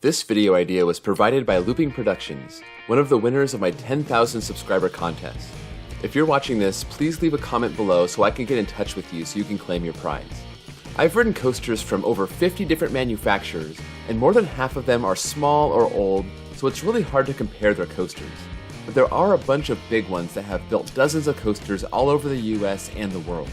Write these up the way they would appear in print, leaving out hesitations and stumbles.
This video idea was provided by Looping Productions, one of the winners of my 10,000 subscriber contest. If you're watching this, please leave a comment below so I can get in touch with you so you can claim your prize. I've ridden coasters from over 50 different manufacturers, and more than half of them are small or old, so it's really hard to compare their coasters. But there are a bunch of big ones that have built dozens of coasters all over the US and the world.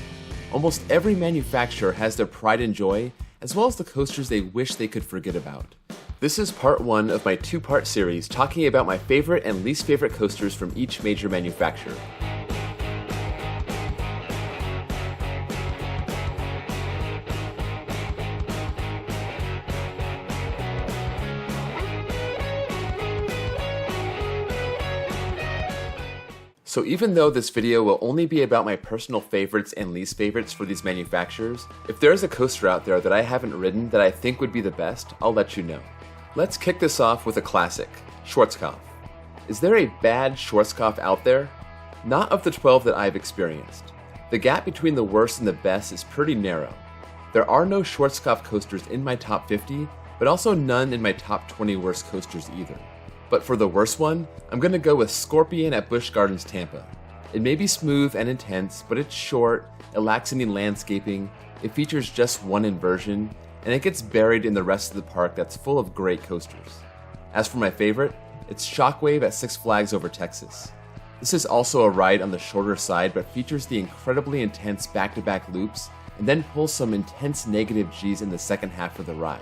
Almost every manufacturer has their pride and joy, as well as the coasters they wish they could forget about. This is part one of my two-part series talking about my favorite and least favorite coasters from each major manufacturer. So even though this video will only be about my personal favorites and least favorites for these manufacturers, if there is a coaster out there that I haven't ridden that I think would be the best, I'll let you know. Let's kick this off with a classic, Schwarzkopf. Is there a bad Schwarzkopf out there? Not of the 12 that I've experienced. The gap between the worst and the best is pretty narrow. There are no Schwarzkopf coasters in my top 50, but also none in my top 20 worst coasters either. But for the worst one, I'm gonna go with Scorpion at Busch Gardens Tampa. It may be smooth and intense, but it's short, it lacks any landscaping, it features just one inversion, and it gets buried in the rest of the park that's full of great coasters. As for my favorite, it's Shockwave at Six Flags Over Texas. This is also a ride on the shorter side, but features the incredibly intense back-to-back loops, and then pulls some intense negative Gs in the second half of the ride.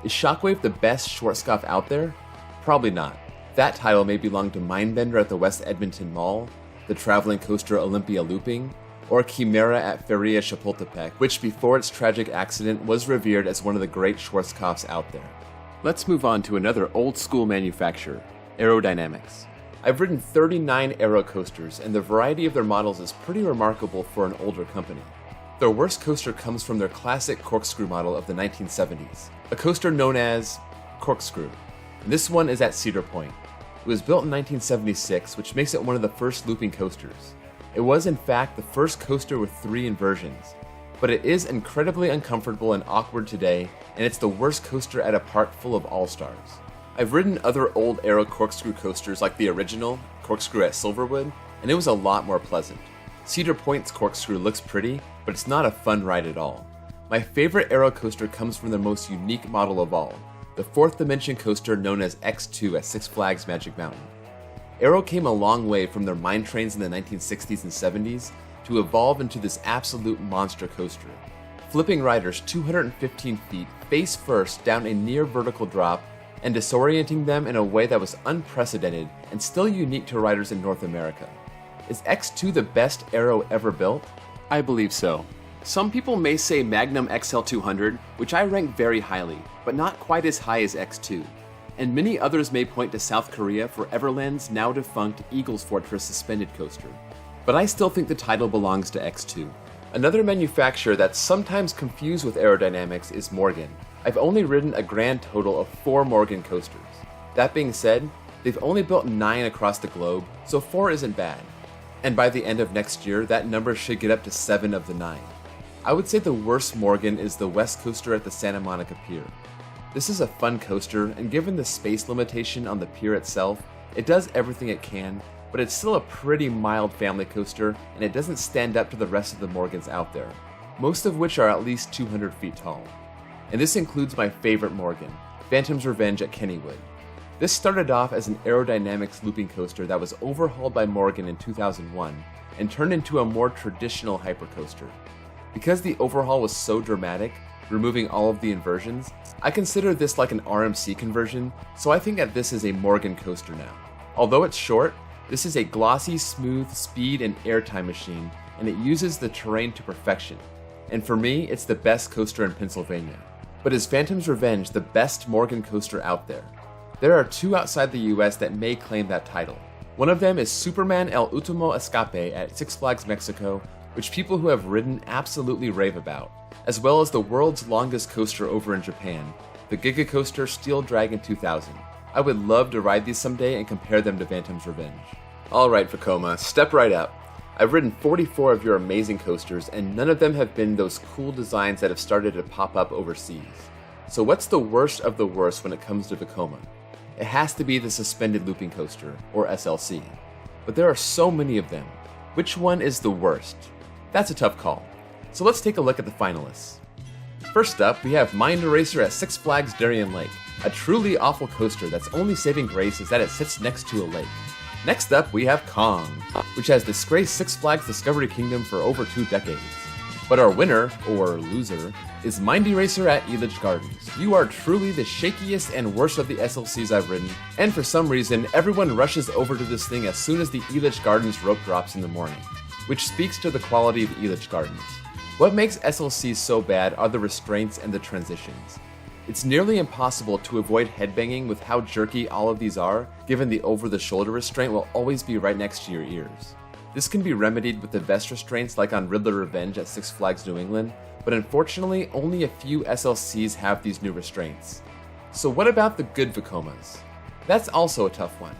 Is Shockwave the best Schwarzkopf out there? Probably not. That title may belong to Mindbender at the West Edmonton Mall, the traveling coaster Olympia Looping, or Chimera at Feria Chapultepec, which before its tragic accident was revered as one of the great Schwarzkopfs out there. Let's move on to another old-school manufacturer, Aerodynamics. I've ridden 39 Aero coasters, and the variety of their models is pretty remarkable for an older company. Their worst coaster comes from their classic Corkscrew model of the 1970s, a coaster known as Corkscrew. This one is at Cedar Point. It was built in 1976, which makes it one of the first looping coasters. It was in fact the first coaster with 3 inversions, but it is incredibly uncomfortable and awkward today, and it's the worst coaster at a park full of all-stars. I've ridden other old Aero Corkscrew coasters like the original, Corkscrew at Silverwood, and it was a lot more pleasant. Cedar Point's Corkscrew looks pretty, but it's not a fun ride at all. My favorite Aero coaster comes from their most unique model of all, the 4th dimension coaster known as X2 at Six Flags Magic Mountain. Aero came a long way from their mine trains in the 1960s and 70s to evolve into this absolute monster coaster, flipping riders 215 feet face first down a near vertical drop and disorienting them in a way that was unprecedented and still unique to riders in North America. Is X2 the best Aero ever built? I believe so. Some people may say Magnum XL200, which I rank very highly, but not quite as high as X2. And many others may point to South Korea for Everland's now defunct Eagles Fortress suspended coaster. But I still think the title belongs to X2. Another manufacturer that's sometimes confused with Aerodynamics is Morgan. I've only ridden a grand total of 4 Morgan coasters. That being said, they've only built 9 across the globe, so 4 isn't bad. And by the end of next year, that number should get up to 7 of the 9. I would say the worst Morgan is the West Coaster at the Santa Monica Pier. This is a fun coaster, and given the space limitation on the pier itself, it does everything it can, but it's still a pretty mild family coaster, and it doesn't stand up to the rest of the Morgans out there, most of which are at least 200 feet tall. And this includes my favorite Morgan, Phantom's Revenge at Kennywood. This started off as an Aerodynamics looping coaster that was overhauled by Morgan in 2001, and turned into a more traditional hypercoaster. Because the overhaul was so dramatic, removing all of the inversions, I consider this like an RMC conversion, so I think that this is a Morgan coaster now. Although it's short, this is a glossy, smooth speed and airtime machine, and it uses the terrain to perfection. And for me, it's the best coaster in Pennsylvania. But is Phantom's Revenge the best Morgan coaster out there? There are 2 outside the US that may claim that title. One of them is Superman El Último Escape at Six Flags Mexico, which people who have ridden absolutely rave about, as well as the world's longest coaster over in Japan, the Giga Coaster Steel Dragon 2000. I would love to ride these someday and compare them to Phantom's Revenge. Alright Vekoma, step right up. I've ridden 44 of your amazing coasters, and none of them have been those cool designs that have started to pop up overseas. So what's the worst of the worst when it comes to Vekoma? It has to be the Suspended Looping Coaster, or SLC. But there are so many of them. Which one is the worst? That's a tough call. So let's take a look at the finalists. First up, we have Mind Eraser at Six Flags Darien Lake, a truly awful coaster that's only saving grace is that it sits next to a lake. Next up, we have Kong, which has disgraced Six Flags Discovery Kingdom for over 2 decades. But our winner, or loser, is Mind Eraser at Elitch Gardens. You are truly the shakiest and worst of the SLCs I've ridden, and for some reason, everyone rushes over to this thing as soon as the Elitch Gardens rope drops in the morning, which speaks to the quality of Elitch Gardens. What makes SLCs so bad are the restraints and the transitions. It's nearly impossible to avoid headbanging with how jerky all of these are, given the over-the-shoulder restraint will always be right next to your ears. This can be remedied with the vest restraints like on Riddler Revenge at Six Flags New England, but unfortunately only a few SLCs have these new restraints. So what about the good Vekomas? That's also a tough one,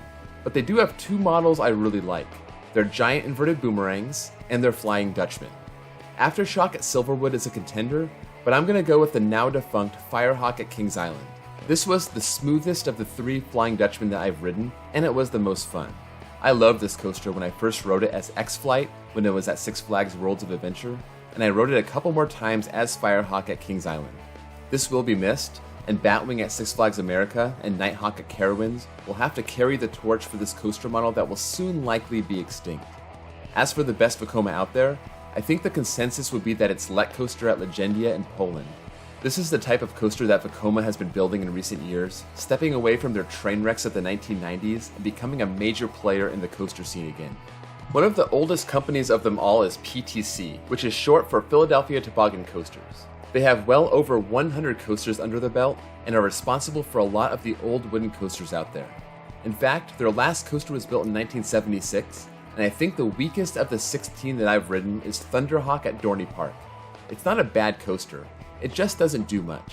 but they do have 2 models I really like. Their giant inverted boomerangs, and their Flying Dutchman. Aftershock at Silverwood is a contender, but I'm gonna go with the now defunct Firehawk at Kings Island. This was the smoothest of the 3 Flying Dutchmen that I've ridden, and it was the most fun. I loved this coaster when I first rode it as X-Flight when it was at Six Flags Worlds of Adventure, and I rode it a couple more times as Firehawk at Kings Island. This will be missed, and Batwing at Six Flags America and Nighthawk at Carowinds will have to carry the torch for this coaster model that will soon likely be extinct. As for the best Vekoma out there, I think the consensus would be that it's Let Coaster at Legendia in Poland. This is the type of coaster that Vekoma has been building in recent years, stepping away from their train wrecks of the 1990s and becoming a major player in the coaster scene again. One of the oldest companies of them all is PTC, which is short for Philadelphia Toboggan Coasters. They have well over 100 coasters under the belt and are responsible for a lot of the old wooden coasters out there. In fact, their last coaster was built in 1976, and I think the weakest of the 16 that I've ridden is Thunderhawk at Dorney Park. It's not a bad coaster, it just doesn't do much.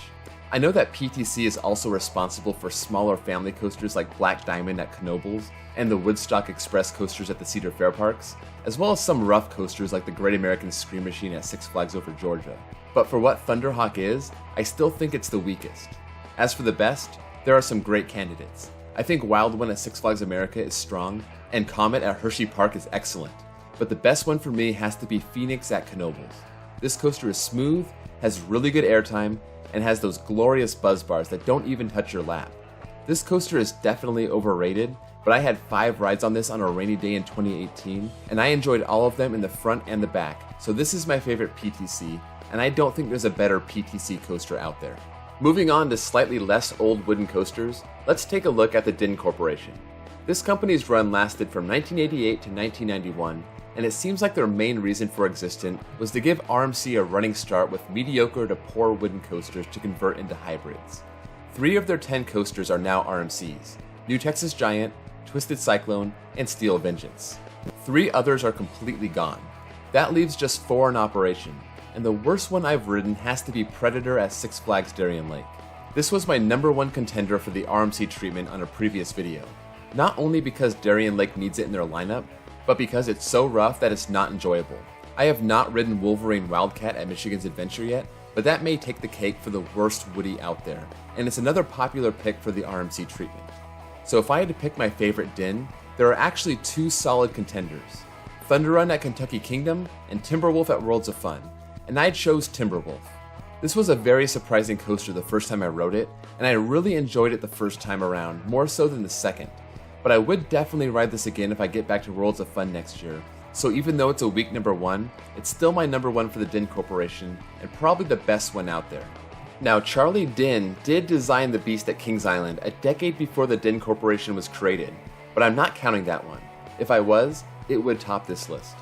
I know that PTC is also responsible for smaller family coasters like Black Diamond at Knoebels and the Woodstock Express coasters at the Cedar Fair parks, as well as some rough coasters like the Great American Scream Machine at Six Flags Over Georgia. But for what Thunderhawk is, I still think it's the weakest. As for the best, there are some great candidates. I think Wild One at Six Flags America is strong, and Comet at Hershey Park is excellent, but the best one for me has to be Phoenix at Knoebels. This coaster is smooth, has really good airtime, and has those glorious buzz bars that don't even touch your lap. This coaster is definitely overrated, but I had 5 rides on this on a rainy day in 2018, and I enjoyed all of them in the front and the back, so this is my favorite PTC, and I don't think there's a better PTC coaster out there. Moving on to slightly less old wooden coasters, let's take a look at the Din Corporation. This company's run lasted from 1988 to 1991, and it seems like their main reason for existence was to give RMC a running start with mediocre to poor wooden coasters to convert into hybrids. 3 of their 10 coasters are now RMCs: New Texas Giant, Twisted Cyclone, and Steel Vengeance. 3 others are completely gone. That leaves just 4 in operation, and the worst one I've ridden has to be Predator at Six Flags Darien Lake. This was my number 1 contender for the RMC treatment on a previous video, not only because Darien Lake needs it in their lineup, but because it's so rough that it's not enjoyable. I have not ridden Wolverine Wildcat at Michigan's Adventure yet, but that may take the cake for the worst woody out there, and it's another popular pick for the RMC treatment. So if I had to pick my favorite Din, there are actually 2 solid contenders: Thunder Run at Kentucky Kingdom and Timberwolf at Worlds of Fun, and I chose Timberwolf. This was a very surprising coaster the first time I rode it, and I really enjoyed it the first time around, more so than the second. But I would definitely ride this again if I get back to Worlds of Fun next year, so even though it's a weak number 1, it's still my number 1 for the Din Corporation, and probably the best one out there. Now, Charlie Din did design the Beast at Kings Island a decade before the Din Corporation was created, but I'm not counting that one. If I was, it would top this list.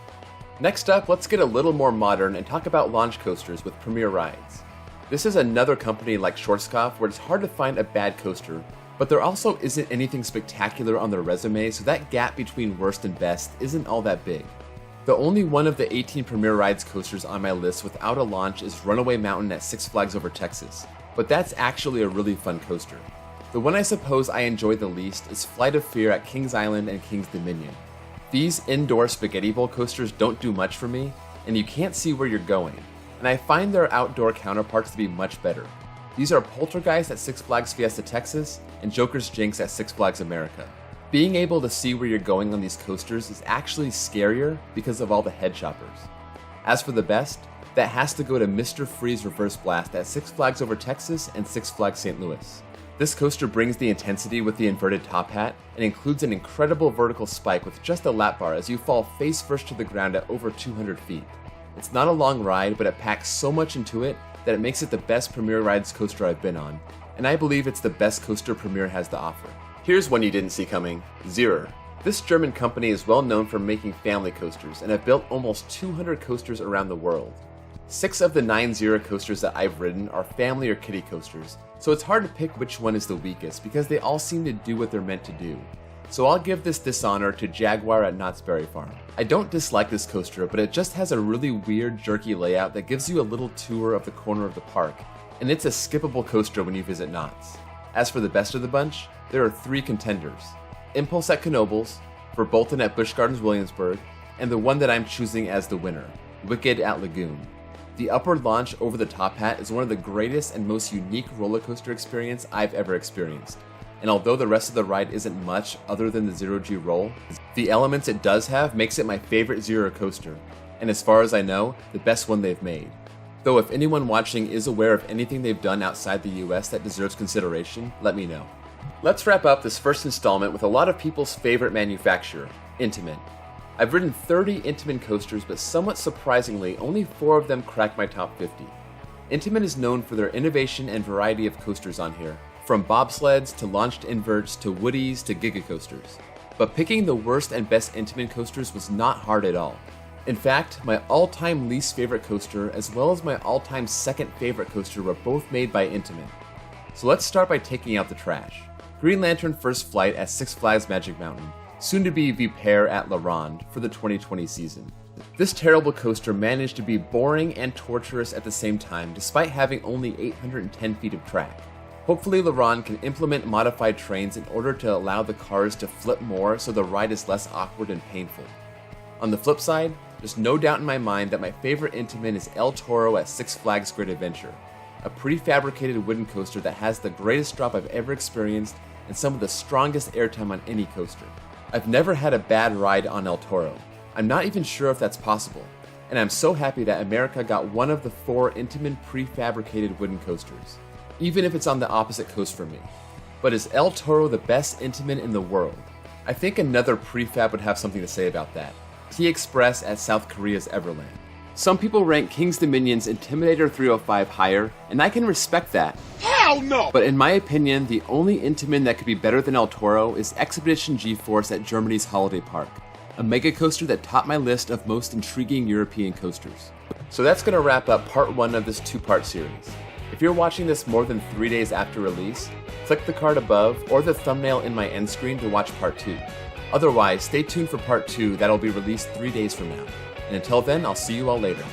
Next up, let's get a little more modern and talk about launch coasters with Premier Rides. This is another company like Schwarzkopf where it's hard to find a bad coaster, but there also isn't anything spectacular on their resume, so that gap between worst and best isn't all that big. The only one of the 18 Premier Rides coasters on my list without a launch is Runaway Mountain at Six Flags Over Texas, but that's actually a really fun coaster. The one I suppose I enjoy the least is Flight of Fear at Kings Island and Kings Dominion. These indoor spaghetti bowl coasters don't do much for me, and you can't see where you're going, and I find their outdoor counterparts to be much better. These are Poltergeist at Six Flags Fiesta Texas and Joker's Jinx at Six Flags America. Being able to see where you're going on these coasters is actually scarier because of all the head choppers. As for the best, that has to go to Mr. Freeze Reverse Blast at Six Flags Over Texas and Six Flags St. Louis. This coaster brings the intensity with the inverted top hat and includes an incredible vertical spike with just a lap bar as you fall face first to the ground at over 200 feet. It's not a long ride, but it packs so much into it that it makes it the best Premier Rides coaster I've been on, and I believe it's the best coaster Premier has to offer. Here's one you didn't see coming, Zierer. This German company is well known for making family coasters and have built almost 200 coasters around the world. 6 of the 9 Zierer coasters that I've ridden are family or kiddie coasters, so it's hard to pick which one is the weakest because they all seem to do what they're meant to do. So I'll give this dishonor to Jaguar at Knott's Berry Farm. I don't dislike this coaster, but it just has a really weird, jerky layout that gives you a little tour of the corner of the park, and it's a skippable coaster when you visit Knott's. As for the best of the bunch, there are 3 contenders. Impulse at Knoebels, Verbolten at Busch Gardens Williamsburg, and the one that I'm choosing as the winner, Wicked at Lagoon. The upward launch over the top hat is one of the greatest and most unique roller coaster experience I've ever experienced. And although the rest of the ride isn't much other than the zero-G roll, the elements it does have makes it my favorite Zierer coaster, and as far as I know, the best one they've made. Though if anyone watching is aware of anything they've done outside the US that deserves consideration, let me know. Let's wrap up this first installment with a lot of people's favorite manufacturer, Intamin. I've ridden 30 Intamin coasters, but somewhat surprisingly, only 4 of them crack my top 50. Intamin is known for their innovation and variety of coasters on here, from bobsleds to launched inverts to woodies to giga coasters. But picking the worst and best Intamin coasters was not hard at all. In fact, my all-time least favorite coaster as well as my all-time second favorite coaster were both made by Intamin. So let's start by taking out the trash. Green Lantern First Flight at Six Flags Magic Mountain, soon to be Vipère at La Ronde for the 2020 season. This terrible coaster managed to be boring and torturous at the same time despite having only 810 feet of track. Hopefully La Ronde can implement modified trains in order to allow the cars to flip more so the ride is less awkward and painful. On the flip side, there's no doubt in my mind that my favorite Intamin is El Toro at Six Flags Great Adventure, a prefabricated wooden coaster that has the greatest drop I've ever experienced and some of the strongest airtime on any coaster. I've never had a bad ride on El Toro. I'm not even sure if that's possible, and I'm so happy that America got one of the 4 Intamin prefabricated wooden coasters, even if it's on the opposite coast from me. But is El Toro the best Intamin in the world? I think another prefab would have something to say about that. T-Express at South Korea's Everland. Some people rank King's Dominion's Intimidator 305 higher, and I can respect that. Hell no! But in my opinion, the only Intamin that could be better than El Toro is Expedition G-Force at Germany's Holiday Park, a mega coaster that topped my list of most intriguing European coasters. So that's going to wrap up part 1 of this 2-part series. If you're watching this more than 3 days after release, click the card above or the thumbnail in my end screen to watch part 2. Otherwise, stay tuned for part 2 that'll be released 3 days from now. And until then, I'll see you all later.